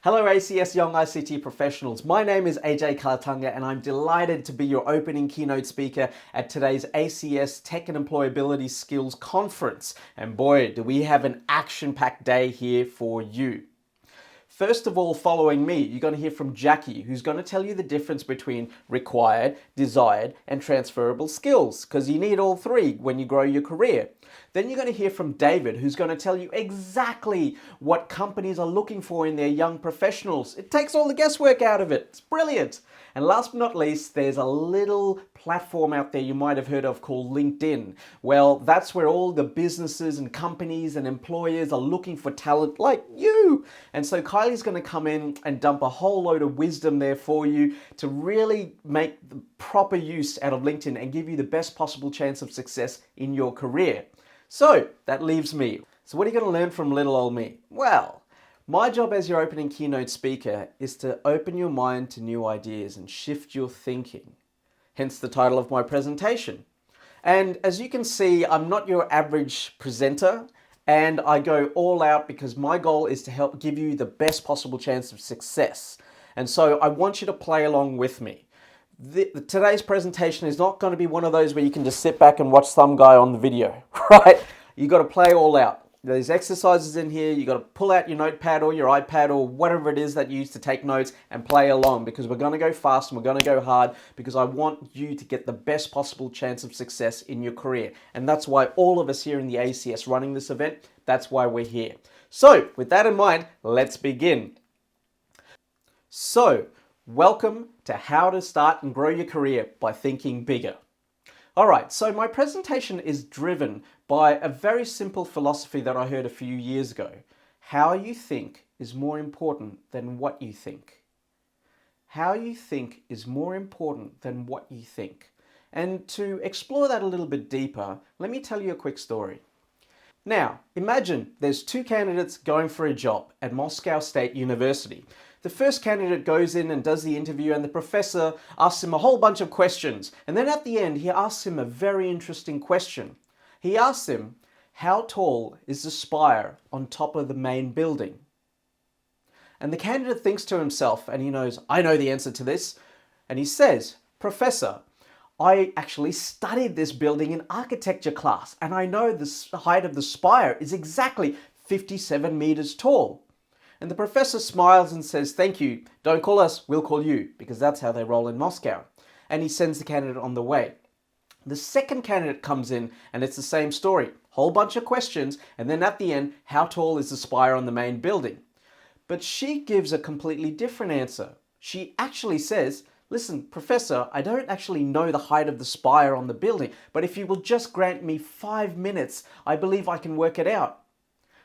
Hello ACS Young ICT Professionals. My name is AJ Kulatunga and I'm delighted to be your opening keynote speaker at today's ACS Tech and Employability Skills Conference. And boy, do we have an action-packed day here for you. First of all, following me, you're going to hear from Jackie, who's going to tell you the difference between required, desired, and transferable skills, because you need all three when you grow your career. Then you're going to hear from David, who's going to tell you exactly what companies are looking for in their young professionals. It takes all the guesswork out of it. It's brilliant. And last but not least, there's a little platform out there you might have heard of called LinkedIn. Well, that's where all the businesses and companies and employers are looking for talent like you. And so Kylie's going to come in and dump a whole load of wisdom there for you to really make the proper use out of LinkedIn and give you the best possible chance of success in your career. So that leaves me. So what are you going to learn from little old me? Well, my job as your opening keynote speaker is to open your mind to new ideas and shift your thinking. Hence the title of my presentation. And as you can see, I'm not your average presenter, and I go all out because my goal is to help give you the best possible chance of success. And so I want you to play along with me. Today's presentation is not going to be one of those where you can just sit back and watch some guy on the video, right? You got to play all out. There's exercises in here. You got to pull out your notepad or your iPad or whatever it is that you use to take notes and play along, because we're going to go fast and we're going to go hard, because I want you to get the best possible chance of success in your career. And that's why all of us here in the ACS running this event, that's why we're here. So with that in mind, let's begin. So welcome to how to start and grow your career by thinking bigger. All right, so my presentation is driven by a very simple philosophy that I heard a few years ago. How you think is more important than what you think. How you think is more important than what you think. And to explore that a little bit deeper, let me tell you a quick story. Now, imagine there's two candidates going for a job at Moscow State University. The first candidate goes in and does the interview, and the professor asks him a whole bunch of questions. And then at the end, he asks him a very interesting question. He asks him, how tall is the spire on top of the main building? And the candidate thinks to himself, and he knows, I know the answer to this. And he says, Professor, I actually studied this building in architecture class, and I know the height of the spire is exactly 57 meters tall. And the professor smiles and says, thank you, don't call us, we'll call you, because that's how they roll in Moscow. And he sends the candidate on the way. The second candidate comes in and it's the same story, whole bunch of questions, and then at the end, how tall is the spire on the main building? But she gives a completely different answer. She actually says, listen, Professor, I don't actually know the height of the spire on the building, but if you will just grant me 5 minutes, I believe I can work it out.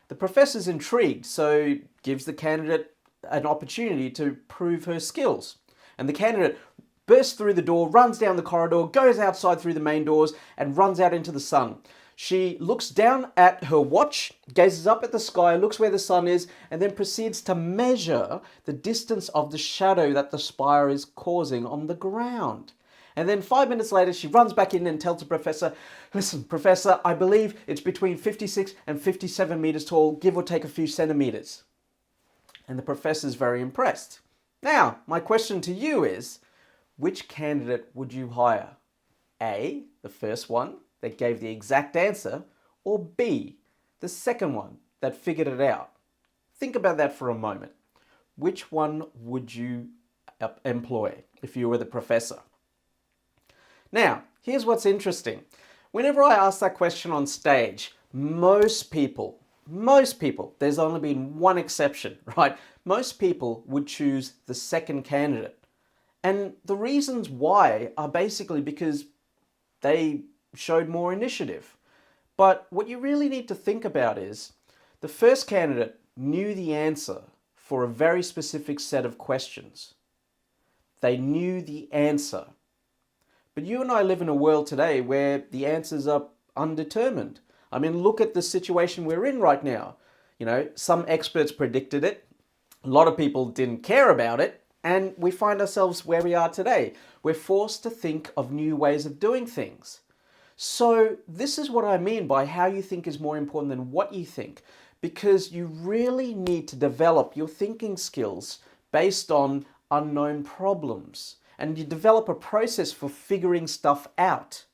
The professor's intrigued, so gives the candidate an opportunity to prove her skills. And the candidate bursts through the door, runs down the corridor, goes outside through the main doors, and runs out into the sun. She looks down at her watch, gazes up at the sky, looks where the sun is, and then proceeds to measure the distance of the shadow that the spire is causing on the ground. And then 5 minutes later, she runs back in and tells the professor, listen, Professor, I believe it's between 56 and 57 meters tall, give or take a few centimeters. And the professor's very impressed. Now, my question to you is, which candidate would you hire? A, the first one that gave the exact answer, or B, the second one that figured it out? Think about that for a moment. Which one would you employ if you were the professor? Now, here's what's interesting. Whenever I ask that question on stage, most people, there's only been one exception, right? Most people would choose the second candidate. And the reasons why are basically because they showed more initiative. But what you really need to think about is the first candidate knew the answer for a very specific set of questions. They knew the answer. But you and I live in a world today where the answers are undetermined. I mean, look at the situation we're in right now. You know, some experts predicted it. A lot of people didn't care about it. And we find ourselves where we are today. We're forced to think of new ways of doing things. So this is what I mean by how you think is more important than what you think. because you really need to develop your thinking skills based on unknown problems, and you develop a process for figuring stuff out.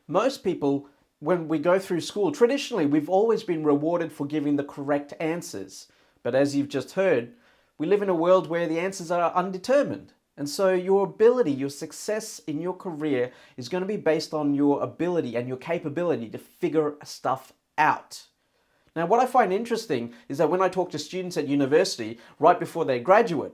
Most people, when we go through school, traditionally we've always been rewarded for giving the correct answers. But as you've just heard, we live in a world where the answers are undetermined. And so your ability, your success in your career is going to be based on your ability and your capability to figure stuff out. Now, what I find interesting is that when I talk to students at university right before they graduate,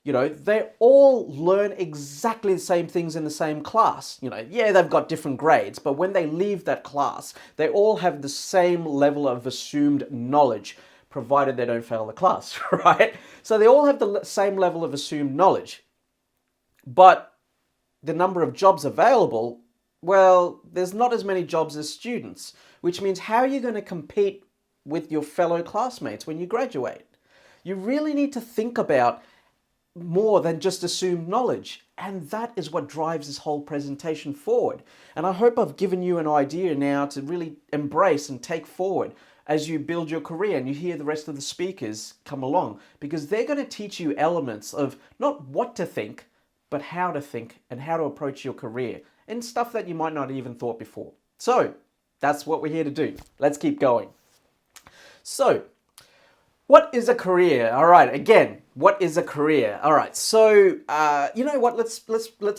they all learn exactly the same things in the same class. Yeah, they've got different grades, but when they leave that class, they all have the same level of assumed knowledge, provided they don't fail the class, right? So they all have the same level of assumed knowledge. But the number of jobs available, well, there's not as many jobs as students, which means how are you going to compete with your fellow classmates when you graduate? You really need to think about more than just assumed knowledge. And that is what drives this whole presentation forward. And I hope I've given you an idea now to really embrace and take forward as you build your career and you hear the rest of the speakers come along, because they're going to teach you elements of not what to think, but how to think and how to approach your career and stuff that you might not even thought before. So that's what we're here to do. Let's keep going. So, what is a career? All right, again, what is a career? All right, so you know what? Let's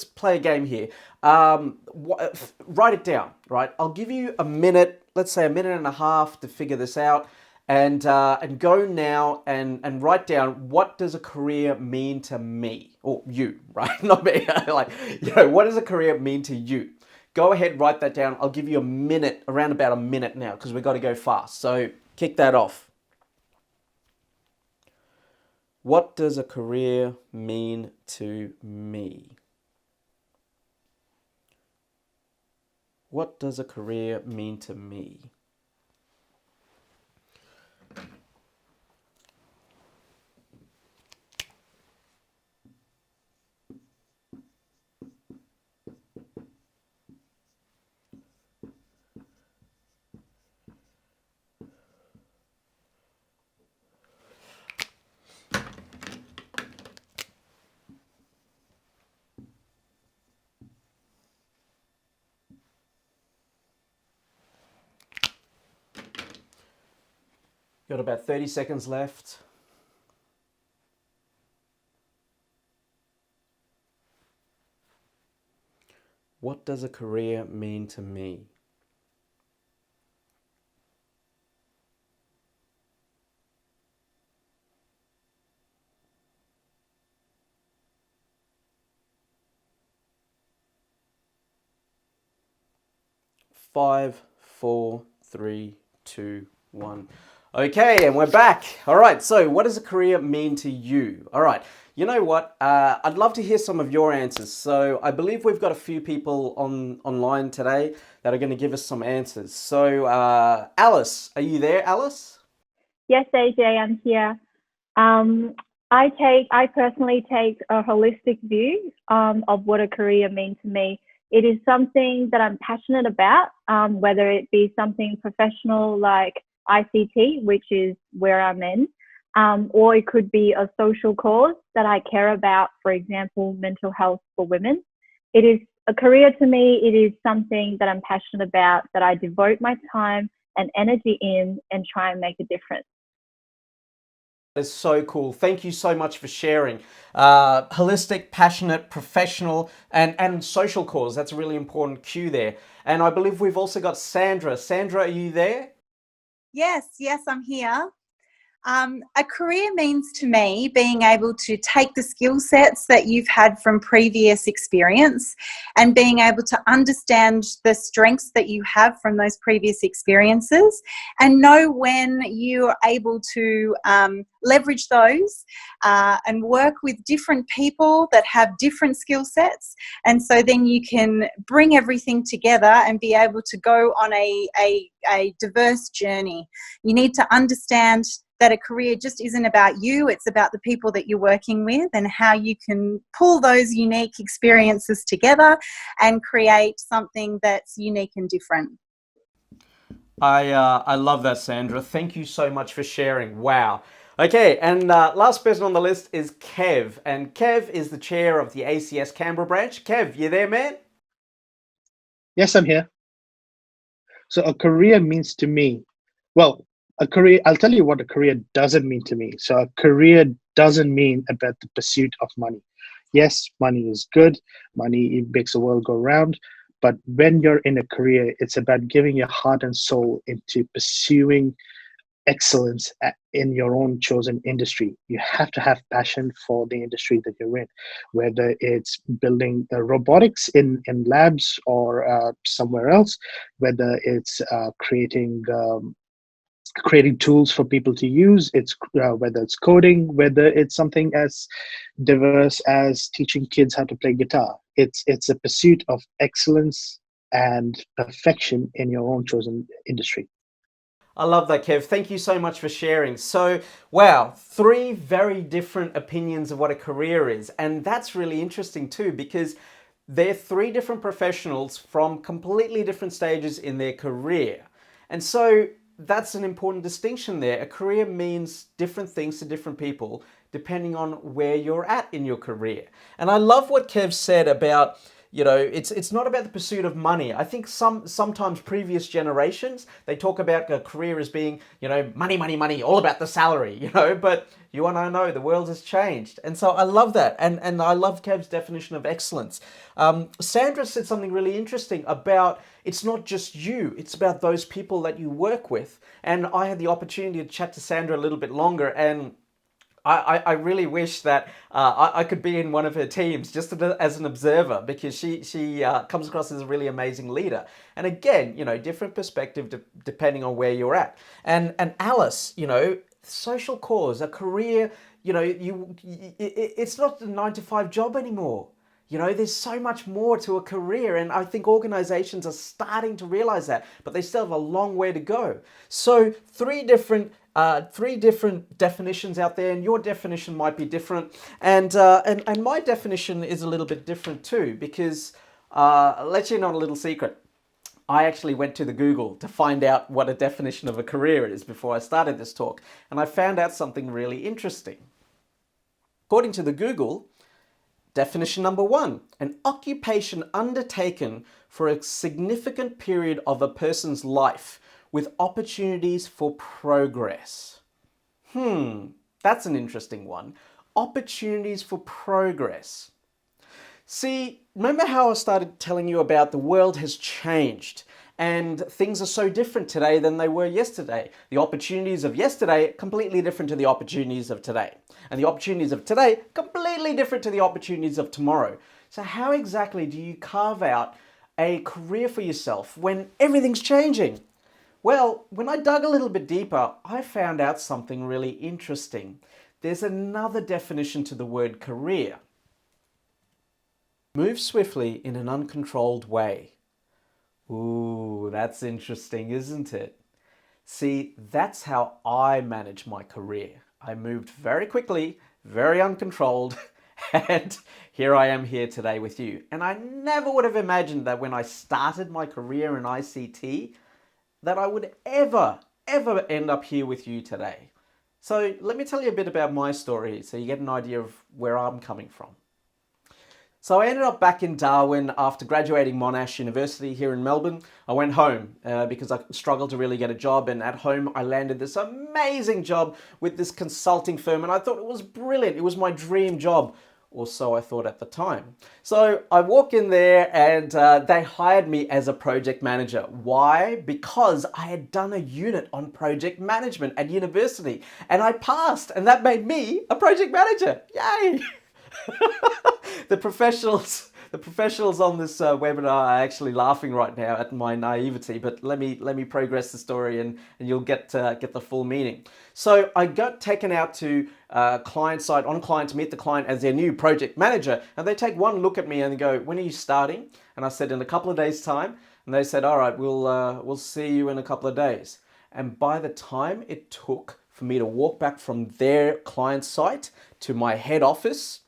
play a game here. Write it down. Right, I'll give you a minute. Let's say a minute and a half to figure this out, and go now and write down, what does a career mean to me or you? Right, not me. What does a career mean to you? Go ahead, write that down. I'll give you a minute, around about a minute now, because we've got to go fast. So kick that off. What does a career mean to me? What does a career mean to me? Got about 30 seconds left. What does a career mean to me? Five, four, three, two, one. Okay, and we're back. All right, so what does a career mean to you? All right, you know what? I'd love to hear some of your answers. So I believe we've got a few people online today that are going to give us some answers. So Alice, are you there, Alice? Yes, AJ, I'm here. I personally take a holistic view of what a career means to me. It is something that I'm passionate about, whether it be something professional like ICT, which is where I'm in, or it could be a social cause that I care about, for example, mental health for women. It is a career to me. It is something that I'm passionate about, that I devote my time and energy in and try and make a difference. That's so cool. Thank you so much for sharing. Holistic, passionate, professional, and social cause. That's a really important cue there. And I believe we've also got Sandra. Sandra, are you there? Yes, I'm here. A career means to me being able to take the skill sets that you've had from previous experience and being able to understand the strengths that you have from those previous experiences and know when you're able to leverage those and work with different people that have different skill sets. And so then you can bring everything together and be able to go on a diverse journey. You need to understand that a career just isn't about you, it's about the people that you're working with and how you can pull those unique experiences together and create something that's unique and different. I love that, Sandra. Thank you so much for sharing. Wow. Okay, and last person on the list is Kev. And Kev is the chair of the ACS Canberra branch. Kev, you there, man? Yes, I'm here. So a career means to me, well, a career, I'll tell you what a career doesn't mean to me. So a career doesn't mean about the pursuit of money. Yes, money is good. Money, it makes the world go round. But when you're in a career, it's about giving your heart and soul into pursuing excellence in your own chosen industry. You have to have passion for the industry that you're in, whether it's building robotics in labs or somewhere else, whether it's creating tools for people to use. It's whether it's coding, whether it's something as diverse as teaching kids how to play guitar. It's a pursuit of excellence and perfection in your own chosen industry. I love that, Kev. Thank you so much for sharing. So, wow, three very different opinions of what a career is. And that's really interesting too, because they're three different professionals from completely different stages in their career. And so that's an important distinction there. A career means different things to different people depending on where you're at in your career. And I love what Kev said about, it's not about the pursuit of money. I think sometimes previous generations, they talk about a career as being, money, money, money, all about the salary, but you and I know the world has changed. And so I love that. And I love Kev's definition of excellence. Sandra said something really interesting about it's not just you, it's about those people that you work with. And I had the opportunity to chat to Sandra a little bit longer, and I really wish that I could be in one of her teams just as an observer, because she comes across as a really amazing leader. And again, different perspective depending on where you're at. And Alice, social cause, a career, it's not a 9 to 5 job anymore. There's so much more to a career, and I think organizations are starting to realize that, but they still have a long way to go. So three different definitions out there, and your definition might be different, and my definition is a little bit different too, because I'll let you in on a little secret. I actually went to the Google to find out what a definition of a career is before I started this talk, and I found out something really interesting. According to the Google, definition number 1, an occupation undertaken for a significant period of a person's life with opportunities for progress. That's an interesting one. Opportunities for progress. See, remember how I started telling you about the world has changed and things are so different today than they were yesterday. The opportunities of yesterday are completely different to the opportunities of today. And the opportunities of today completely different to the opportunities of tomorrow. So how exactly do you carve out a career for yourself when everything's changing? Well, when I dug a little bit deeper, I found out something really interesting. There's another definition to the word career. Move swiftly in an uncontrolled way. Ooh, that's interesting, isn't it? See, that's how I manage my career. I moved very quickly, very uncontrolled, and here I am here today with you. And I never would have imagined that when I started my career in ICT, that I would ever end up here with you today. So let me tell you a bit about my story so you get an idea of where I'm coming from. So I ended up back in Darwin after graduating Monash University here in Melbourne. I went home because I struggled to really get a job, and at home I landed this amazing job with this consulting firm, and I thought it was brilliant. It was my dream job, or so I thought at the time. So I walk in there and they hired me as a project manager. Why? Because I had done a unit on project management at university and I passed, and that made me a project manager. Yay! The professionals on this webinar are actually laughing right now at my naivety, but let me progress the story and you'll get the full meaning. So I got taken out to client site, on client, to meet the client as their new project manager, and they take one look at me and they go, "When are you starting?" And I said, "In a couple of days' time." And they said, "All right, we'll see you in a couple of days." And by the time it took for me to walk back from their client site to my head office,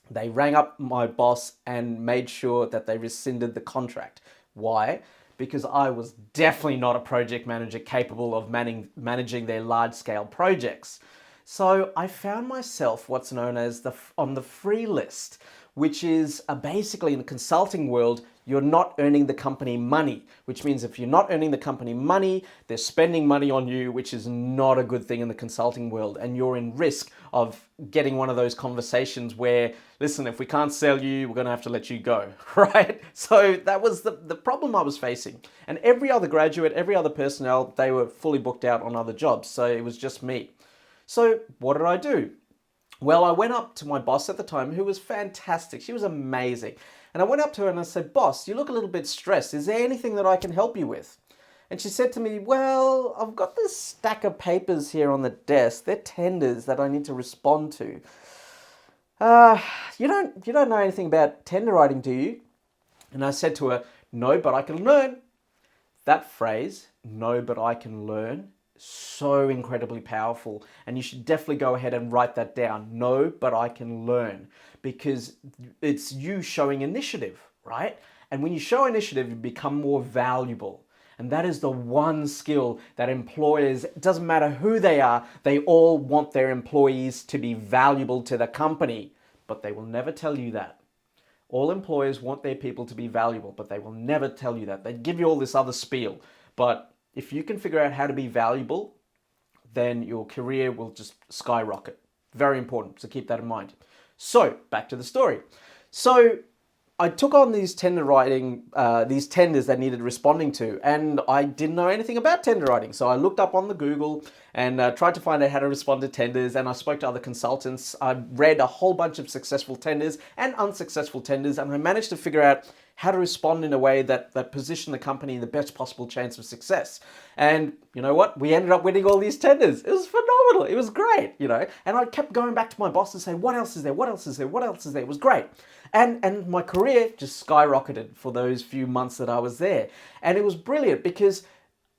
they rang up my boss and made sure that they rescinded the contract. Why? because I was definitely not a project manager capable of managing their large-scale projects. So I found myself what's known as on the free list, which is basically in the consulting world, you're not earning the company money, which means if you're not earning the company money, they're spending money on you, which is not a good thing in the consulting world. And you're in risk of getting one of those conversations where, listen, if we can't sell you, we're going to have to let you go, right? So that was the problem I was facing. And every other graduate, every other personnel, they were fully booked out on other jobs. So it was just me. So what did I do? Well, I went up to my boss at the time, who was fantastic. She was amazing. And I went up to her and I said, "Boss, you look a little bit stressed. Is there anything that I can help you with?" And she said to me, "Well, I've got this stack of papers here on the desk. They're tenders that I need to respond to. You don't know anything about tender writing, do you?" And I said to her, "No, but I can learn." That phrase, "no, but I can learn," so incredibly powerful, and you should definitely go ahead and write that down. No, but I can learn, because it's you showing initiative, right? And when you show initiative, you become more valuable. And that is the one skill that employers, it doesn't matter who they are, they all want their employees to be valuable to the company, but they will never tell you that. All employers want their people to be valuable, but they will never tell you that. They give you all this other spiel, but if you can figure out how to be valuable, then your career will just skyrocket. Very important, so keep that in mind. So, back to the story. So, I took on these tender writing, these tenders that needed responding to, and I didn't know anything about tender writing. So I looked up on the Google and tried to find out how to respond to tenders, and I spoke to other consultants. I read a whole bunch of successful tenders and unsuccessful tenders, and I managed to figure out how to respond in a way that positioned the company in the best possible chance of success. And you know what? We ended up winning all these tenders. It was phenomenal. It was great, And I kept going back to my boss and saying, "What else is there? What else is there? What else is there?" It was great. And my career just skyrocketed for those few months that I was there. And it was brilliant because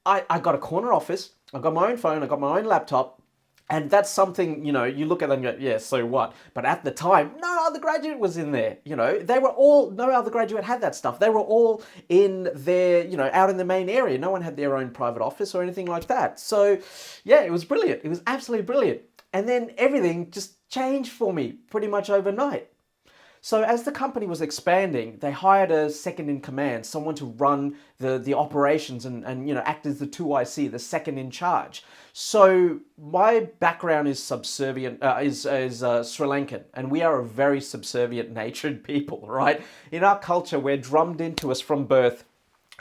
I got a corner office, I got my own phone, I got my own laptop, and that's something, you look at them and go, yeah, so what? But at the time, no other graduate was in there, no other graduate had that stuff. They were all in their, out in the main area. No one had their own private office or anything like that. So yeah, it was brilliant. It was absolutely brilliant. And then everything just changed for me pretty much overnight. So as the company was expanding, they hired a second in command, someone to run the operations and act as the 2IC, the second in charge. So my background is subservient, is Sri Lankan, and we are a very subservient natured people, right? In our culture, we're drummed into us from birth.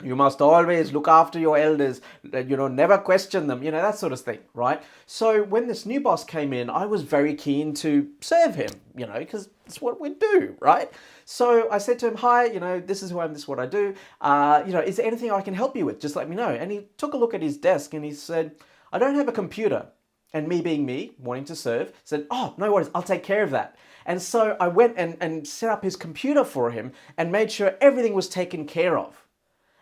You must always look after your elders, never question them, that sort of thing, right? So when this new boss came in, I was very keen to serve him, because it's what we do, right? So I said to him, "Hi, this is who I am, this is what I do. Is there anything I can help you with? Just let me know." And he took a look at his desk and he said, "I don't have a computer." And me being me, wanting to serve, said, "Oh, no worries, I'll take care of that." And so I went and set up his computer for him and made sure everything was taken care of.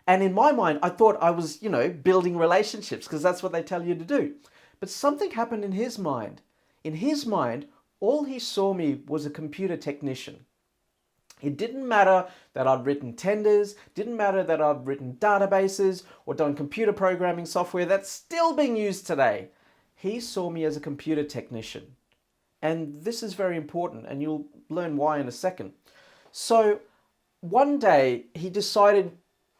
And in my mind, I thought I was, building relationships because that's what they tell you to do. But something happened in his mind. In his mind, all he saw me was a computer technician. It didn't matter that I'd written tenders, didn't matter that I'd written databases or done computer programming software that's still being used today. He saw me as a computer technician. And this is very important, and you'll learn why in a second. So one day he decided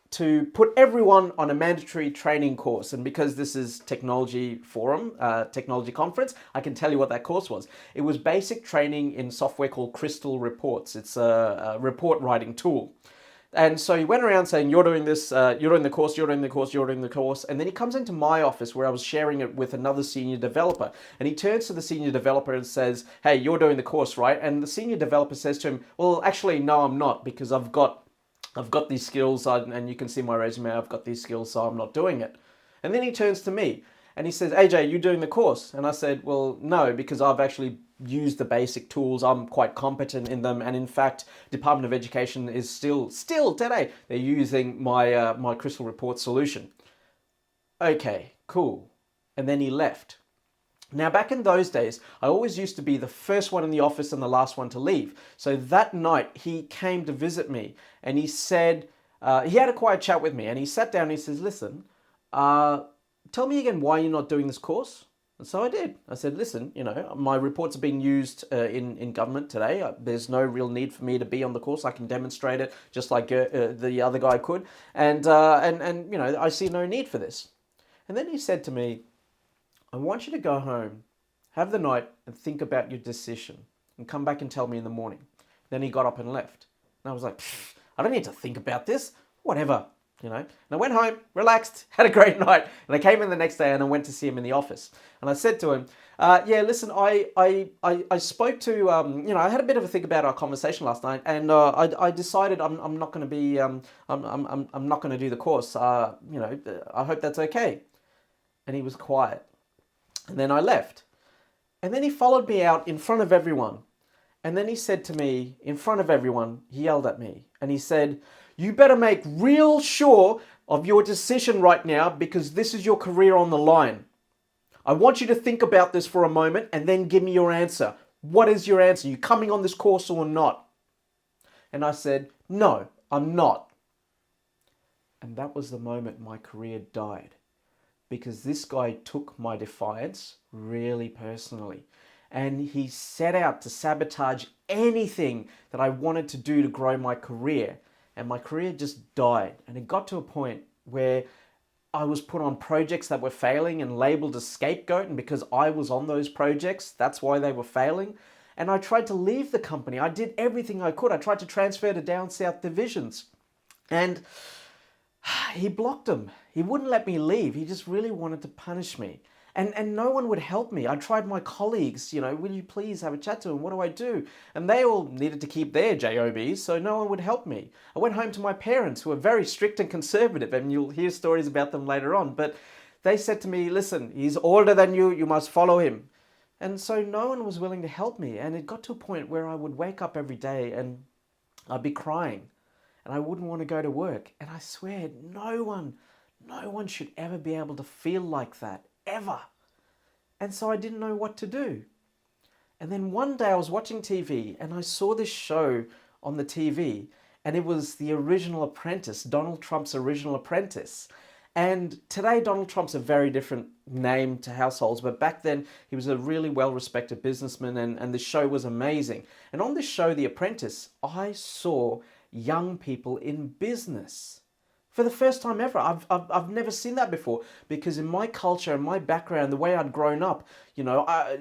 to put everyone on a mandatory training course. And because this is technology forum, technology conference, I can tell you what that course was. It was basic training in software called Crystal Reports. It's a report writing tool. And so he went around saying, "You're doing this, you're doing the course, you're doing the course, you're doing the course." And then he comes into my office where I was sharing it with another senior developer. And he turns to the senior developer and says, "Hey, you're doing the course, right?" And the senior developer says to him, "Well, actually, no, I'm not, because I've got these skills, and you can see my resume, I've got these skills, so I'm not doing it." And then he turns to me and he says, "AJ, you doing the course?" And I said, "Well, no, because I've actually used the basic tools. I'm quite competent in them. And in fact, Department of Education is still today, they're using my Crystal Report solution." Okay, cool. And then he left. Now, back in those days, I always used to be the first one in the office and the last one to leave. So that night, he came to visit me and he said, he had a quiet chat with me, and he sat down and he says, listen, tell me again why you're not doing this course. And so I did. I said, listen, my reports are being used in government today. There's no real need for me to be on the course. I can demonstrate it just like the other guy could. And I see no need for this. And then he said to me, I want you to go home, have the night, and think about your decision, and come back and tell me in the morning. Then he got up and left. And I was like, I don't need to think about this. Whatever. And I went home, relaxed, had a great night. And I came in the next day and I went to see him in the office. And I said to him, listen, I spoke to, I had a bit of a think about our conversation last night, and I decided I'm not going to be, I'm not going to do the course. I hope that's okay. And he was quiet. And then I left. And then he followed me out in front of everyone. And then he said to me, in front of everyone, he yelled at me. And he said, you better make real sure of your decision right now, because this is your career on the line. I want you to think about this for a moment and then give me your answer. What is your answer? You coming on this course or not? And I said, no, I'm not. And that was the moment my career died, because this guy took my defiance really personally. And he set out to sabotage anything that I wanted to do to grow my career. And my career just died. And it got to a point where I was put on projects that were failing and labeled a scapegoat. And because I was on those projects, that's why they were failing. And I tried to leave the company. I did everything I could. I tried to transfer to down south divisions. And he blocked them. He wouldn't let me leave. He just really wanted to punish me. And no one would help me. I tried my colleagues, will you please have a chat to him? What do I do? And they all needed to keep their jobs, so no one would help me. I went home to my parents, who are very strict and conservative, and you'll hear stories about them later on. But they said to me, listen, he's older than you, you must follow him. And so no one was willing to help me. And it got to a point where I would wake up every day and I'd be crying. And I wouldn't want to go to work. And I swear, no one should ever be able to feel like that. Ever. And so I didn't know what to do. And then one day I was watching TV and I saw this show on the TV, and it was the original Apprentice, Donald Trump's original Apprentice. And today Donald Trump's a very different name to households, but back then he was a really well-respected businessman, and the show was amazing. And on this show, The Apprentice, I saw young people in business. For the first time ever. I've never seen that before, because in my culture and my background, the way I'd grown up, proper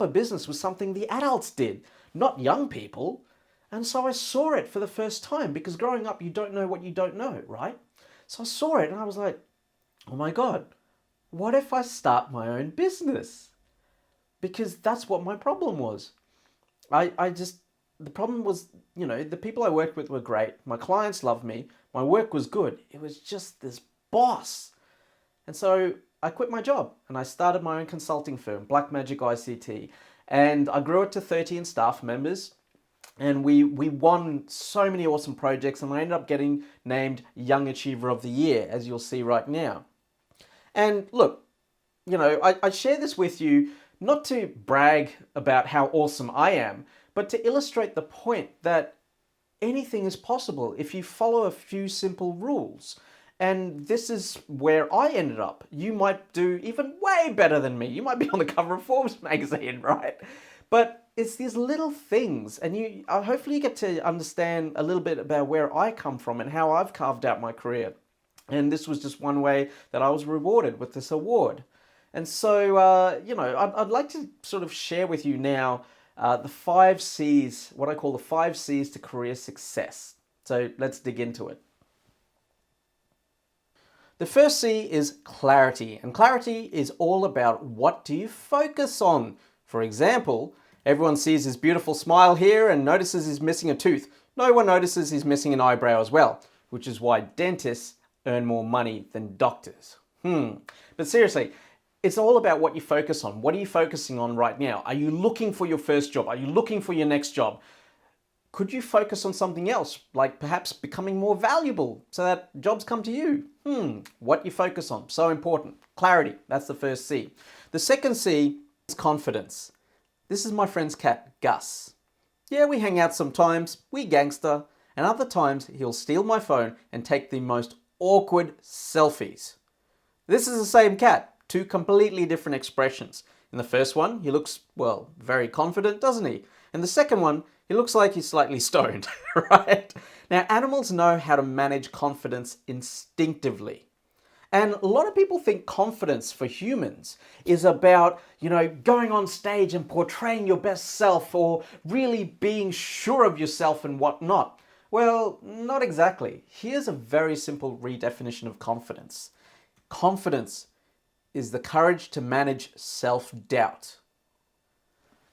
business was something the adults did, not young people. And so I saw it for the first time, because growing up, you don't know what you don't know, right? So I saw it and I was like, oh my God, what if I start my own business? Because that's what my problem was. The problem was, the people I worked with were great. My clients loved me. My work was good. It was just this boss. And so I quit my job and I started my own consulting firm, Blackmagic ICT. And I grew it to 13 staff members. And we won so many awesome projects, and I ended up getting named Young Achiever of the Year, as you'll see right now. And look, I share this with you not to brag about how awesome I am, but to illustrate the point that anything is possible if you follow a few simple rules. And this is where I ended up. You might do even way better than me. You might be on the cover of Forbes magazine, right? But it's these little things, and you hopefully you get to understand a little bit about where I come from and how I've carved out my career. And this was just one way that I was rewarded with this award. And so, I'd like to sort of share with you now the 5 C's, what I call the 5 C's to career success. So let's dig into it. The first C is clarity, and clarity is all about what do you focus on. For example, everyone sees his beautiful smile here and notices he's missing a tooth. No one notices he's missing an eyebrow as well, which is why dentists earn more money than doctors. But seriously, it's all about what you focus on. What are you focusing on right now? Are you looking for your first job? Are you looking for your next job? Could you focus on something else, like perhaps becoming more valuable so that jobs come to you? What you focus on, so important. Clarity, that's the first C. The second C is confidence. This is my friend's cat, Gus. Yeah, we hang out sometimes, we gangster, And other times he'll steal my phone and take the most awkward selfies. This is the same cat, two completely different expressions. In the first one, he looks, well, very confident, doesn't he? And the second one, he looks like he's slightly stoned, right? Now, animals know how to manage confidence instinctively. And a lot of people think confidence for humans is about, going on stage and portraying your best self or really being sure of yourself and whatnot. Well, not exactly. Here's a very simple redefinition of confidence. Confidence is the courage to manage self-doubt.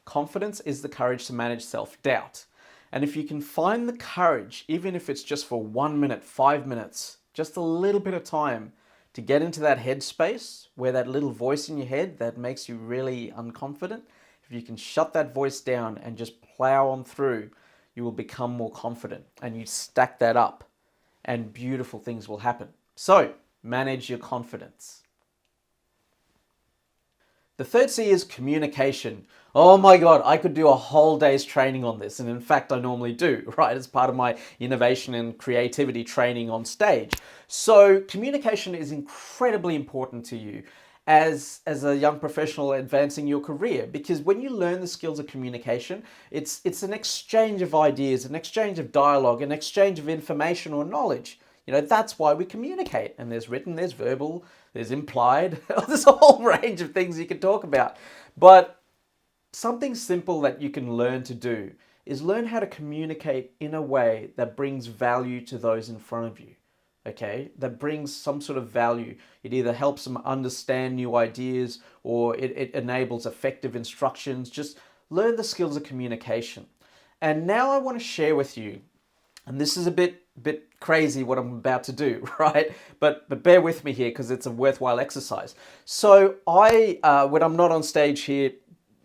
Confidence is the courage to manage self-doubt. And if you can find the courage, even if it's just for 1 minute, 5 minutes, just a little bit of time to get into that headspace where that little voice in your head that makes you really unconfident, if you can shut that voice down and just plow on through, you will become more confident, and you stack that up and beautiful things will happen. So, manage your confidence. The third C is communication. Oh my God, I could do a whole day's training on this. And in fact, I normally do, right? As part of my innovation and creativity training on stage. So communication is incredibly important to you as a young professional advancing your career, because when you learn the skills of communication, it's an exchange of ideas, an exchange of dialogue, an exchange of information or knowledge. That's why we communicate. And there's written, there's verbal, there's implied. There's a whole range of things you can talk about. But something simple that you can learn to do is learn how to communicate in a way that brings value to those in front of you. Okay? That brings some sort of value. It either helps them understand new ideas or it enables effective instructions. Just learn the skills of communication. And now I want to share with you, and this is a bit crazy what I'm about to do, right? But bear with me here because it's a worthwhile exercise. So when I'm not on stage here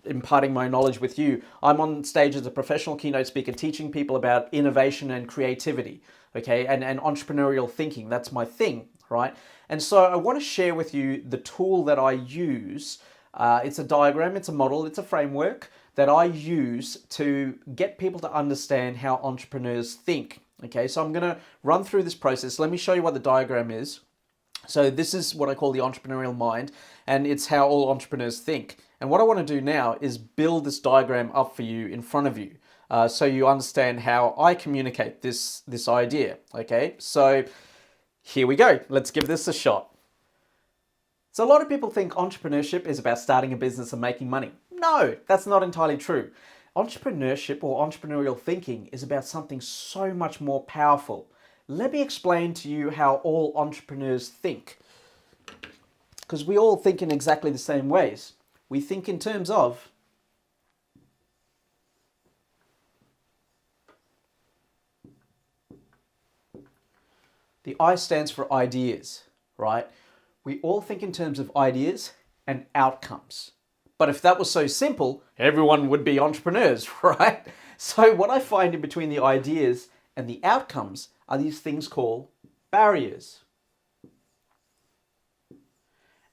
imparting my knowledge with you, I'm on stage as a professional keynote speaker teaching people about innovation and creativity, okay? And entrepreneurial thinking, that's my thing, right? And so I want to share with you the tool that I use. It's a diagram, it's a model, it's a framework that I use to get people to understand how entrepreneurs think. Okay, so I'm going to run through this process. Let me show you what the diagram is. So this is what I call the entrepreneurial mind, and it's how all entrepreneurs think. And what I want to do now is build this diagram up for you in front of you, so you understand how I communicate this idea. Okay, so here we go. Let's give this a shot. So a lot of people think entrepreneurship is about starting a business and making money. No, that's not entirely true. Entrepreneurship or entrepreneurial thinking is about something so much more powerful. Let me explain to you how all entrepreneurs think. Because we all think in exactly the same ways. We think in terms of the I stands for ideas, right? We all think in terms of ideas and outcomes. But if that was so simple, everyone would be entrepreneurs, right? So what I find in between the ideas and the outcomes are these things called barriers.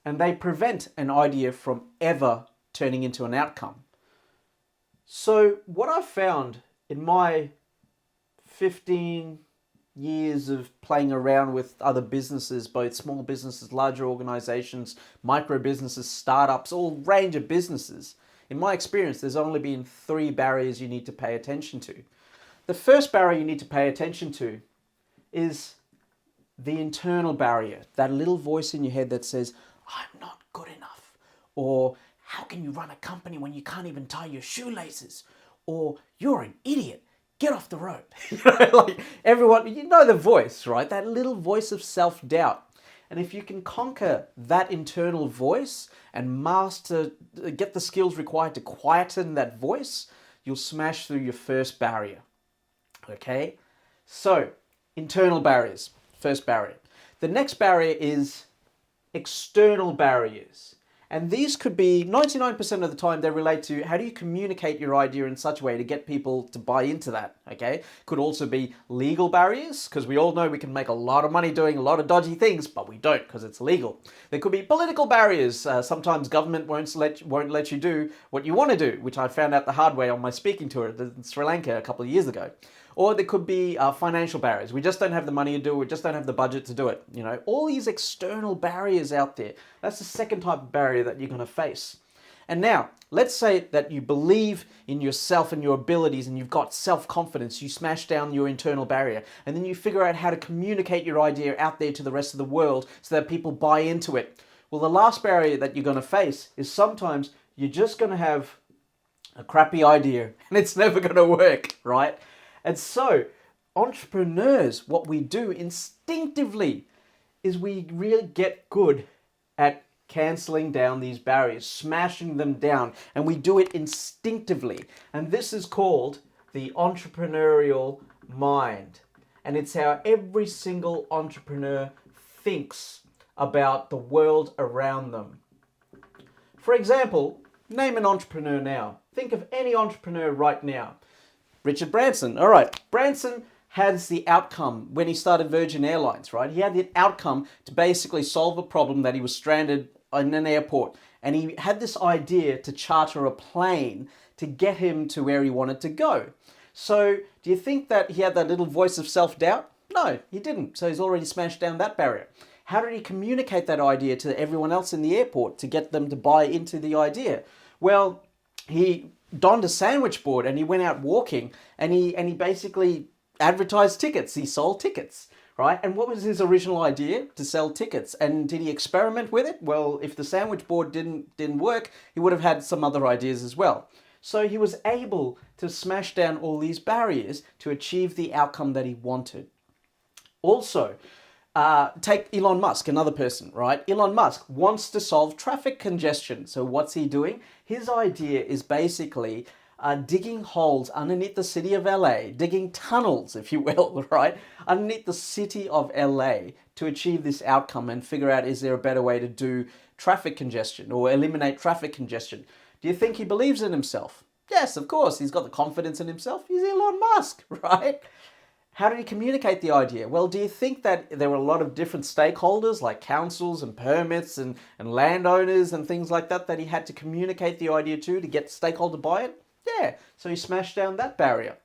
And they prevent an idea from ever turning into an outcome. So what I've found in my 15 years of playing around with other businesses, both small businesses, larger organizations, micro businesses, startups, all range of businesses. In my experience, there's only been 3 barriers you need to pay attention to. The first barrier you need to pay attention to is the internal barrier, that little voice in your head that says, I'm not good enough, or how can you run a company when you can't even tie your shoelaces, or you're an idiot. Get off the road. Like everyone, the voice, right? That little voice of self-doubt. And if you can conquer that internal voice and get the skills required to quieten that voice, you'll smash through your first barrier. Okay? So, internal barriers, first barrier. The next barrier is external barriers. And these could be 99% of the time they relate to how do you communicate your idea in such a way to get people to buy into that, okay? Could also be legal barriers, because we all know we can make a lot of money doing a lot of dodgy things, but we don't because it's illegal. There could be political barriers. Sometimes government won't let you do what you want to do, which I found out the hard way on my speaking tour in Sri Lanka a couple of years ago. Or there could be financial barriers. We just don't have the money to do it. We just don't have the budget to do it. You know, all these external barriers out there. That's the second type of barrier that you're going to face. And now, let's say that you believe in yourself and your abilities and you've got self-confidence. You smash down your internal barrier and then you figure out how to communicate your idea out there to the rest of the world so that people buy into it. Well, the last barrier that you're going to face is sometimes you're just going to have a crappy idea and it's never going to work, right? And so, entrepreneurs, what we do instinctively is we really get good at cancelling down these barriers, smashing them down, and we do it instinctively. And this is called the entrepreneurial mind. And it's how every single entrepreneur thinks about the world around them. For example, name an entrepreneur now. Think of any entrepreneur right now. Richard Branson. All right, Branson has the outcome when he started Virgin Airlines, right? He had the outcome to basically solve a problem that he was stranded in an airport. And he had this idea to charter a plane to get him to where he wanted to go. So do you think that he had that little voice of self-doubt? No, he didn't. So he's already smashed down that barrier. How did he communicate that idea to everyone else in the airport to get them to buy into the idea? Well, he donned a sandwich board and he went out walking and he basically advertised tickets. He sold tickets, right? And what was his original idea? To sell tickets. And did he experiment with it? Well, if the sandwich board didn't work, he would have had some other ideas as well. So he was able to smash down all these barriers to achieve the outcome that he wanted. Also, take Elon Musk, another person, right? Elon Musk wants to solve traffic congestion. So what's he doing? His idea is basically digging holes underneath the city of LA, digging tunnels, if you will, right? Underneath the city of LA to achieve this outcome and figure out, is there a better way to do traffic congestion or eliminate traffic congestion? Do you think he believes in himself? Yes, of course. He's got the confidence in himself. He's Elon Musk, right? How did he communicate the idea? Well, do you think that there were a lot of different stakeholders like councils and permits and landowners and things like that that he had to communicate the idea to get stakeholder buy-in? Yeah, so he smashed down that barrier.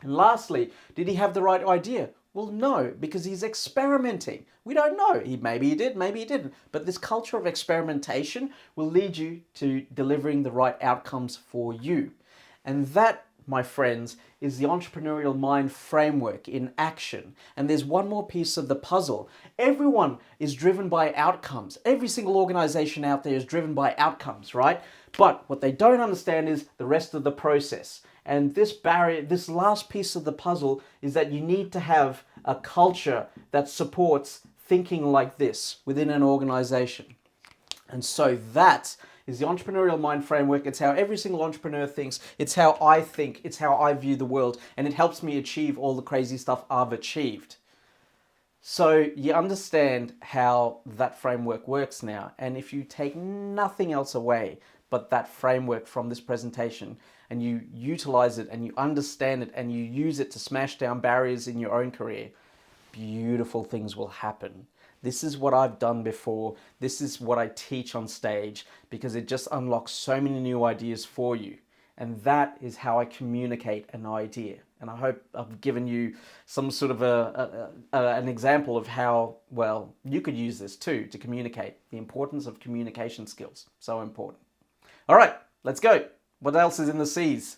And lastly, did he have the right idea? Well, no, because he's experimenting. We don't know. Maybe he did, maybe he didn't. But this culture of experimentation will lead you to delivering the right outcomes for you. And that, my friends, is the Entrepreneurial Mind framework in action. And there's one more piece of the puzzle. Everyone is driven by outcomes. Every single organization out there is driven by outcomes, right? But what they don't understand is the rest of the process. And this barrier, this last piece of the puzzle is that you need to have a culture that supports thinking like this within an organization. And so that is the Entrepreneurial Mind framework. It's how every single entrepreneur thinks. It's how I think. It's how I view the world. And it helps me achieve all the crazy stuff I've achieved. So you understand how that framework works now. And if you take nothing else away but that framework from this presentation, and you utilize it and you understand it and you use it to smash down barriers in your own career, beautiful things will happen. This is what I've done before. This is what I teach on stage because it just unlocks so many new ideas for you. And that is how I communicate an idea. And I hope I've given you some sort of an example of how, well, you could use this too to communicate. The importance of communication skills. So important. All right, let's go. What else is in the C's?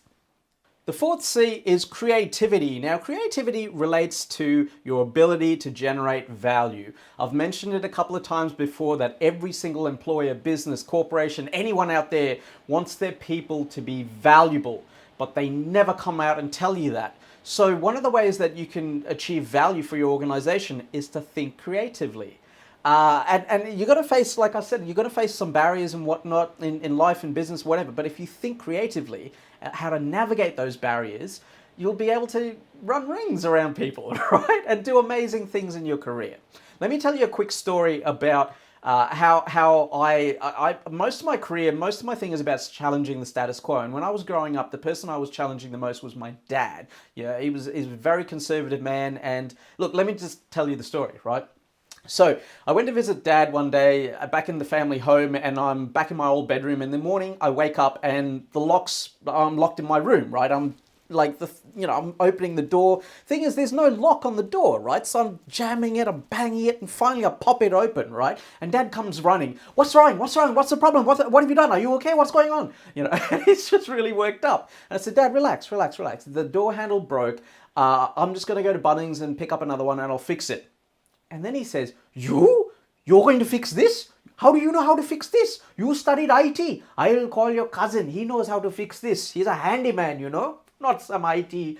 The fourth C is creativity. Now, creativity relates to your ability to generate value. I've mentioned it a couple of times before that every single employer, business, corporation, anyone out there wants their people to be valuable, but they never come out and tell you that. So one of the ways that you can achieve value for your organization is to think creatively. And you're going to face, like I said, you're going to face some barriers and whatnot in life and business, whatever. But if you think creatively how to navigate those barriers, you'll be able to run rings around people, right? And do amazing things in your career. Let me tell you a quick story about how I most of my career, most of my thing is about challenging the status quo. And when I was growing up, the person I was challenging the most was my dad. Yeah, he was a very conservative man. And look, let me just tell you the story, right? So I went to visit Dad one day back in the family home, and I'm back in my old bedroom. In the morning, I wake up and I'm locked in my room, right? I'm like I'm opening the door. Thing is, there's no lock on the door, right? So I'm jamming it, I'm banging it, and finally I pop it open, right? And Dad comes running. What's wrong? What's wrong? What's the problem? What have you done? Are you okay? What's going on? He's just really worked up. And I said, Dad, relax. The door handle broke. I'm just going to go to Bunnings and pick up another one and I'll fix it. And then he says, You're going to fix this? How do you know how to fix this? You studied IT. I'll call your cousin. He knows how to fix this. He's a handyman, not some IT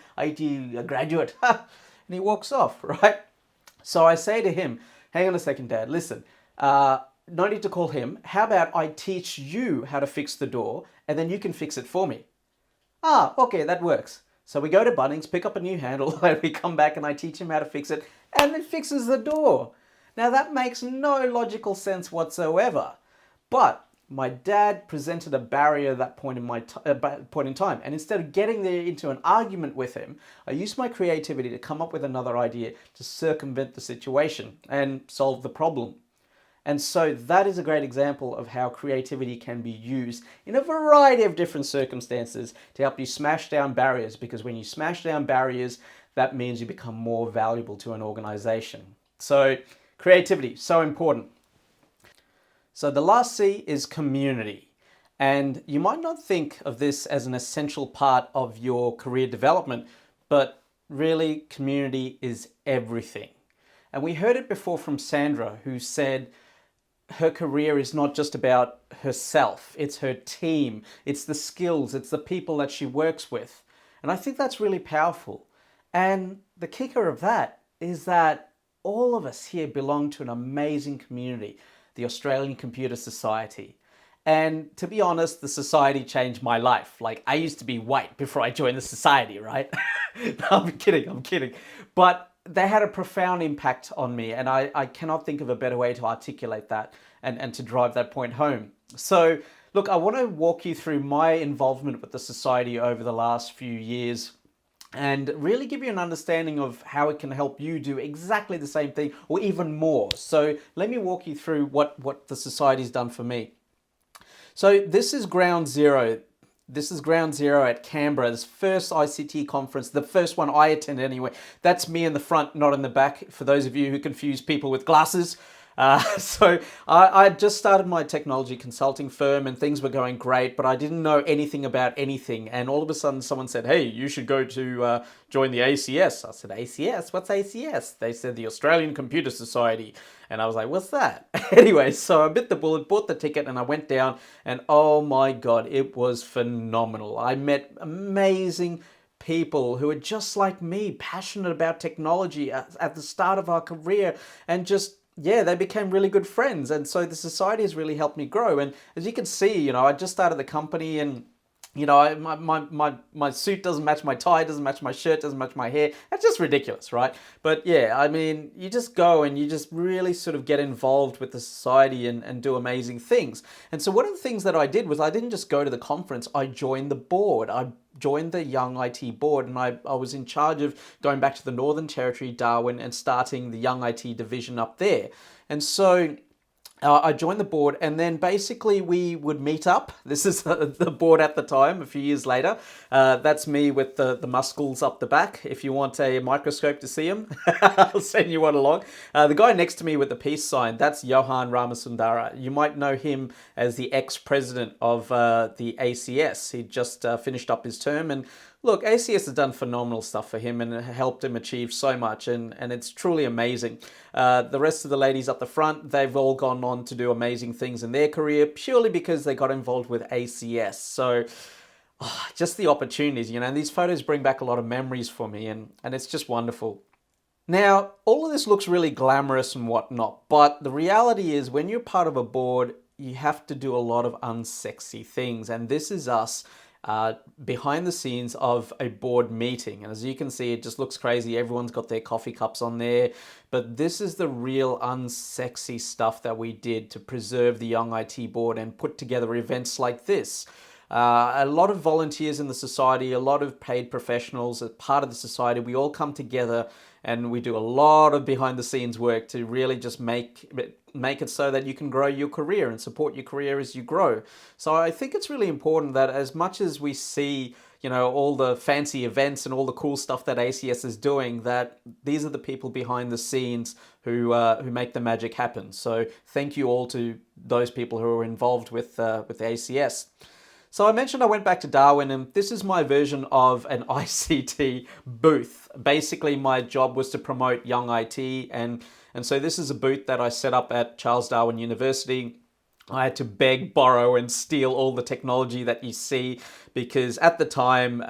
graduate. And he walks off, right? So I say to him, hang on a second, Dad, listen, no need to call him. How about I teach you how to fix the door and then you can fix it for me? Okay, that works. So we go to Bunnings, pick up a new handle, and we come back and I teach him how to fix it, and it fixes the door. Now that makes no logical sense whatsoever. But my dad presented a barrier at that point in time. And instead of getting into an argument with him, I used my creativity to come up with another idea to circumvent the situation and solve the problem. And so that is a great example of how creativity can be used in a variety of different circumstances to help you smash down barriers, because when you smash down barriers, that means you become more valuable to an organization. So creativity, so important. So the last C is community. And you might not think of this as an essential part of your career development, but really community is everything. And we heard it before from Sandra, who said her career is not just about herself, it's her team, it's the skills, it's the people that she works with. And I think that's really powerful. And the kicker of that is that all of us here belong to an amazing community, the Australian Computer Society. And to be honest, the society changed my life. Like, I used to be white before I joined the society, right? No, I'm kidding. But they had a profound impact on me, and I cannot think of a better way to articulate that and to drive that point home. So, look, I want to walk you through my involvement with the society over the last few years and really give you an understanding of how it can help you do exactly the same thing or even more. So let me walk you through what the society's done for me. So this is ground zero. This is ground zero at Canberra's first ICT conference, the first one I attended anyway. That's me in the front, not in the back, for those of you who confuse people with glasses. So I just started my technology consulting firm and things were going great, but I didn't know anything about anything. And all of a sudden someone said, hey, you should go to join the ACS. I said, ACS? What's ACS? They said the Australian Computer Society. And I was like, what's that? Anyway, so I bit the bullet, bought the ticket, and I went down, and oh my God, it was phenomenal. I met amazing people who are just like me, passionate about technology at the start of our career, and just, yeah, they became really good friends. And so the society has really helped me grow. And as you can see, I just started the company, and my suit doesn't match my tie, doesn't match my shirt, doesn't match my hair. That's just ridiculous, right? But yeah, I mean, you just go and you just really sort of get involved with the society and do amazing things. And so one of the things that I did was I didn't just go to the conference, I joined the board. I joined the Young IT board, and I was in charge of going back to the Northern Territory, Darwin, and starting the Young IT division up there. And so I joined the board, and then basically we would meet up. This is the board at the time, a few years later. That's me with the muscles up the back. If you want a microscope to see them, I'll send you one along. The guy next to me with the peace sign, that's Johan Ramasundara. You might know him as the ex-president of the ACS. He just finished up his term, and look, ACS has done phenomenal stuff for him and helped him achieve so much, and it's truly amazing. The rest of the ladies up the front, they've all gone on to do amazing things in their career purely because they got involved with ACS. So just the opportunities, and these photos bring back a lot of memories for me, and it's just wonderful. Now, all of this looks really glamorous and whatnot, but the reality is when you're part of a board, you have to do a lot of unsexy things, and this is us behind the scenes of a board meeting. And as you can see, it just looks crazy. Everyone's got their coffee cups on there, but this is the real unsexy stuff that we did to preserve the Young IT board and put together events like this. A lot of volunteers in the society, a lot of paid professionals as part of the society, we all come together and we do a lot of behind the scenes work to really just make make it so that you can grow your career and support your career as you grow. So I think it's really important that as much as we see, all the fancy events and all the cool stuff that ACS is doing, that these are the people behind the scenes who make the magic happen. So thank you all to those people who are involved with ACS. So I mentioned I went back to Darwin, and this is my version of an ICT booth. Basically, my job was to promote young IT, and so this is a booth that I set up at Charles Darwin University. I had to beg, borrow, and steal all the technology that you see because at the time,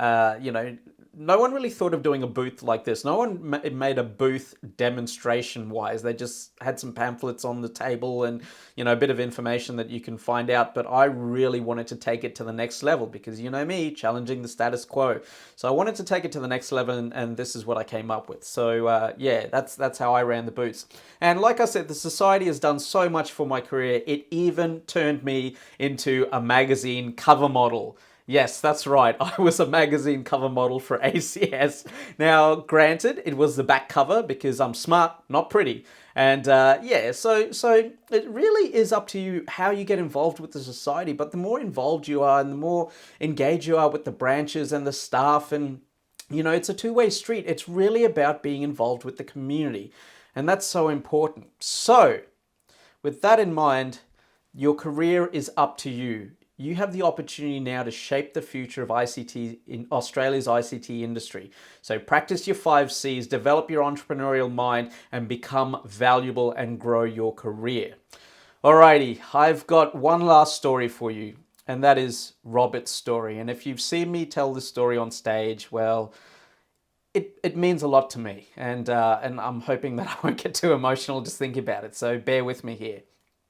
no one really thought of doing a booth like this. No one made a booth demonstration-wise. They just had some pamphlets on the table and, a bit of information that you can find out. But I really wanted to take it to the next level because, me, challenging the status quo. So I wanted to take it to the next level, and this is what I came up with. So, that's how I ran the booths. And like I said, the society has done so much for my career. It even turned me into a magazine cover model. Yes, that's right. I was a magazine cover model for ACS. Now, granted, it was the back cover because I'm smart, not pretty. And so it really is up to you how you get involved with the society. But the more involved you are and the more engaged you are with the branches and the staff, and, it's a two-way street. It's really about being involved with the community. And that's so important. So, with that in mind, your career is up to you. You have the opportunity now to shape the future of ICT in Australia's ICT industry. So practice your 5 C's, develop your entrepreneurial mind, and become valuable and grow your career. Alrighty, I've got one last story for you, and that is Robert's story. And if you've seen me tell this story on stage, well, it means a lot to me. And I'm hoping that I won't get too emotional just thinking about it. So bear with me here.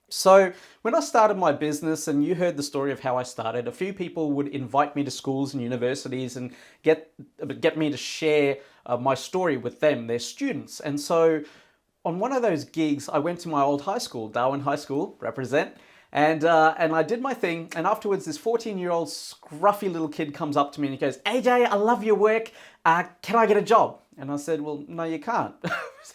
So when I started my business, and you heard the story of how I started, a few people would invite me to schools and universities and get me to share my story with them, their students. And so on one of those gigs, I went to my old high school, Darwin High School, represent, and I did my thing. And afterwards, this 14-year-old scruffy little kid comes up to me and he goes, "AJ, I love your work. Can I get a job?" And I said, "Well, no, you can't."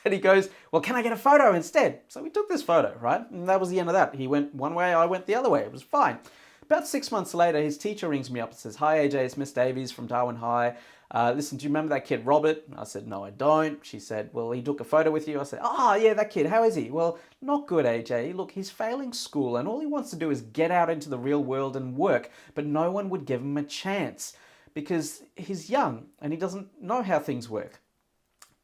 And he goes, "Well, can I get a photo instead?" So we took this photo, right? And that was the end of that. He went one way, I went the other way. It was fine. About 6 months later, his teacher rings me up and says, "Hi, AJ, it's Miss Davies from Darwin High. Listen, do you remember that kid, Robert?" I said, "No, I don't." She said, "Well, he took a photo with you." I said, "Oh, yeah, that kid. How is he?" "Well, not good, AJ. Look, he's failing school and all he wants to do is get out into the real world and work, but no one would give him a chance because he's young and he doesn't know how things work.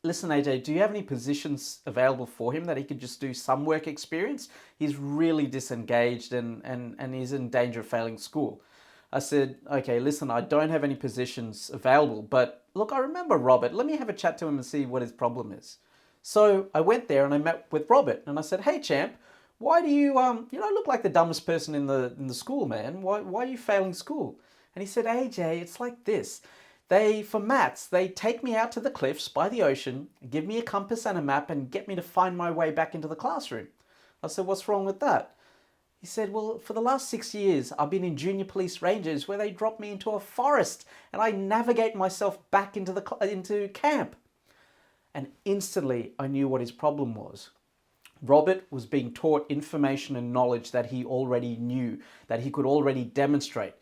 Listen, AJ, do you have any positions available for him that he could just do some work experience? He's really disengaged and he's in danger of failing school." I said, "Okay, listen, I don't have any positions available, but look, I remember Robert. Let me have a chat to him and see what his problem is." So I went there and I met with Robert and I said, "Hey, champ, why do you look like the dumbest person in the school, man? Why are you failing school?" And he said, "AJ, it's like this. For maths, they take me out to the cliffs by the ocean, give me a compass and a map and get me to find my way back into the classroom." I said, "What's wrong with that?" He said, "Well, for the last 6 years, I've been in junior police rangers where they drop me into a forest and I navigate myself back into camp." And instantly I knew what his problem was. Robert was being taught information and knowledge that he already knew, that he could already demonstrate.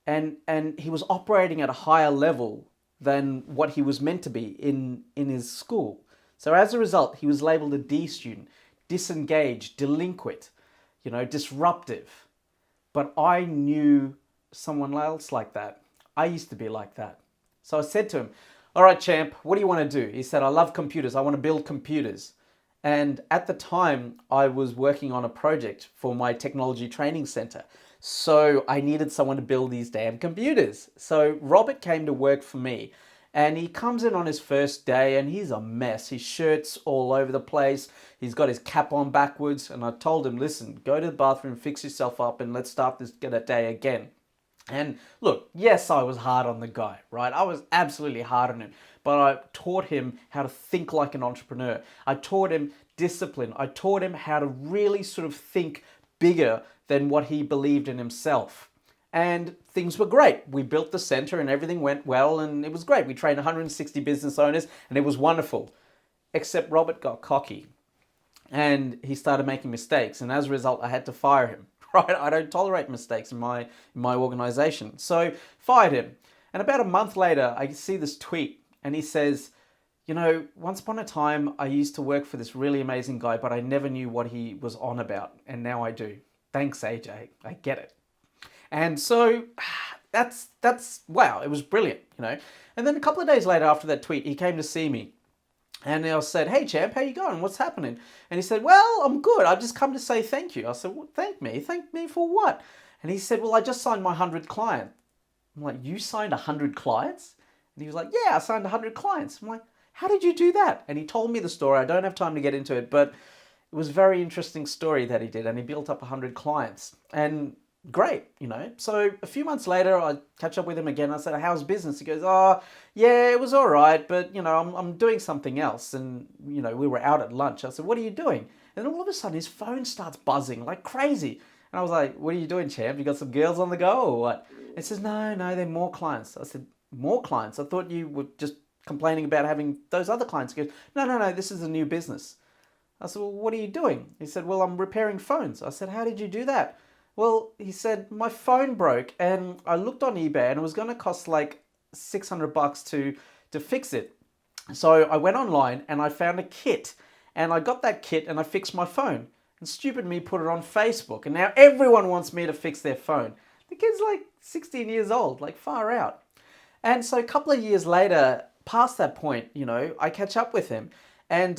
And he was operating at a higher level than what he was meant to be in his school. So as a result, he was labeled a D student, disengaged, delinquent, disruptive. But I knew someone else like that. I used to be like that. So I said to him, "All right, champ, what do you want to do?" He said, "I love computers. I want to build computers." And at the time, I was working on a project for my technology training center. So I needed someone to build these damn computers. So Robert came to work for me. And he comes in on his first day and he's a mess. His shirt's all over the place. He's got his cap on backwards. And I told him, "Listen, go to the bathroom, fix yourself up, and let's start this day again." And look, yes, I was hard on the guy, right? I was absolutely hard on him. But I taught him how to think like an entrepreneur. I taught him discipline. I taught him how to really sort of think bigger than what he believed in himself. And things were great. We built the center and everything went well and it was great. We trained 160 business owners and it was wonderful. Except Robert got cocky. and he started making mistakes. And as a result, I had to fire him, right? I don't tolerate mistakes in my organization. So fired him. And about a month later, I see this tweet and he says, you know, once upon a time, I used to work for this really amazing guy, but I never knew what he was on about. And now I do. Thanks, AJ. I get it. And so that's wow, it was brilliant, you know. And then a couple of days later after that tweet, he came to see me. And I said, hey, champ, how you going? What's happening? And he said, well, I'm good. I've just come to say thank you. I said, well, thank me? Thank me for what? And he said, well, I just signed my 100th client. I'm like, you signed 100 clients? And he was like, yeah, I signed 100 clients. I'm like, how did you do that? And he told me the story. I don't have time to get into it, but it was a very interesting story that he did. And he built up 100 clients. And great, you know. So a few months later, I catch up with him again. I said, how's business? He goes, oh, yeah, it was all right, but, you know, I'm doing something else. And, you know, we were out at lunch. I said, what are you doing? And then all of a sudden, his phone starts buzzing like crazy. And I was like, what are you doing, champ? You got some girls on the go or what? He says, no, they're more clients. I said, more clients? I thought you were just complaining about having those other clients. He goes, no, this is a new business. I said, well, what are you doing? He said, well, I'm repairing phones. I said, how did you do that? Well, he said, my phone broke and I looked on eBay and it was going to cost like $600 to fix it. So I went online and I found a kit and I got that kit and I fixed my phone. And stupid me put it on Facebook and now everyone wants me to fix their phone. The kid's like 16 years old, like far out. And so a couple of years later, past that point, you know, I catch up with him. And,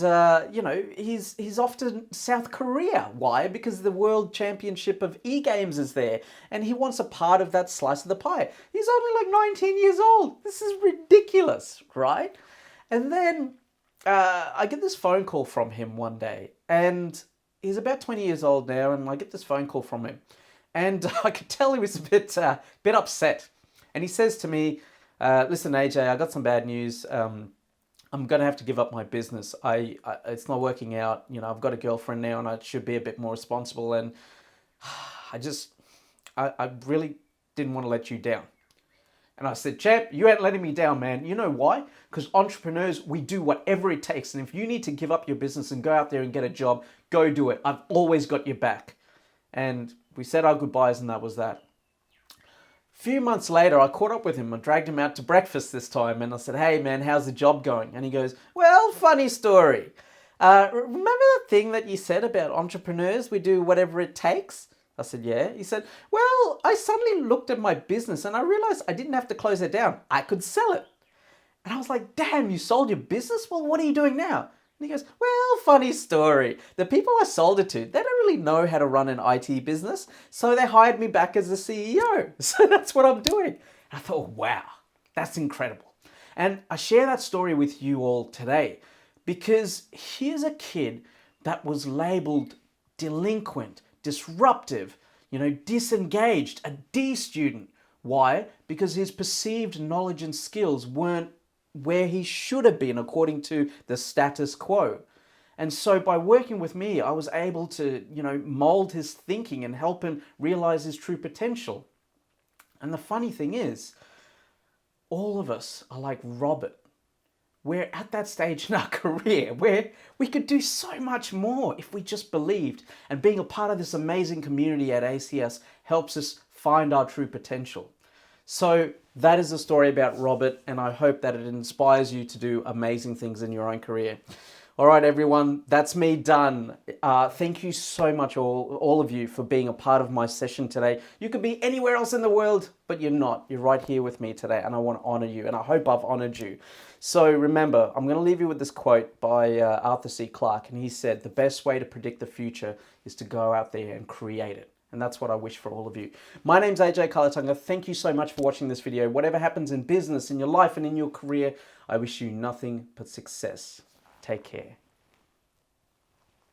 you know, he's off to South Korea. Why? Because the World Championship of E-Games is there. And he wants a part of that slice of the pie. He's only like 19 years old. This is ridiculous, right? And then I get this phone call from him one day. And he's about 20 years old now. And I get this phone call from him. And I could tell he was a bit upset. And he says to me, listen, AJ, I got some bad news. I'm going to have to give up my business. It's not working out. You know, I've got a girlfriend now and I should be a bit more responsible. And I really didn't want to let you down. And I said, champ, you ain't letting me down, man. You know why? Because entrepreneurs, we do whatever it takes. And if you need to give up your business and go out there and get a job, go do it. I've always got your back. And we said our goodbyes and that was that. A few months later, I caught up with him. I dragged him out to breakfast this time. And I said, hey, man, how's the job going? And he goes, well, funny story. Remember that thing that you said about entrepreneurs? We do whatever it takes? I said, yeah. He said, well, I suddenly looked at my business and I realized I didn't have to close it down. I could sell it. And I was like, damn, you sold your business? Well, what are you doing now? And he goes, well, funny story. The people I sold it to, they don't really know how to run an IT business. So they hired me back as the CEO. So that's what I'm doing. And I thought, wow, that's incredible. And I share that story with you all today because here's a kid that was labeled delinquent, disruptive, you know, disengaged, a D student. Why? Because his perceived knowledge and skills weren't where he should have been according to the status quo. And so by working with me, I was able to, you know, mold his thinking and help him realize his true potential. And the funny thing is, all of us are like Robert. We're at that stage in our career where we could do so much more if we just believed. And being a part of this amazing community at ACS helps us find our true potential. So that is the story about Robert, and I hope that it inspires you to do amazing things in your own career. All right, everyone, that's me done. Thank you so much, all of you, for being a part of my session today. You could be anywhere else in the world, but you're not. You're right here with me today, and I want to honor you, and I hope I've honored you. So remember, I'm going to leave you with this quote by Arthur C. Clarke, and he said, the best way to predict the future is to go out there and create it. And that's what I wish for all of you. My name's AJ Kulatunga. Thank you so much for watching this video. Whatever happens in business, in your life, and in your career, I wish you nothing but success. Take care.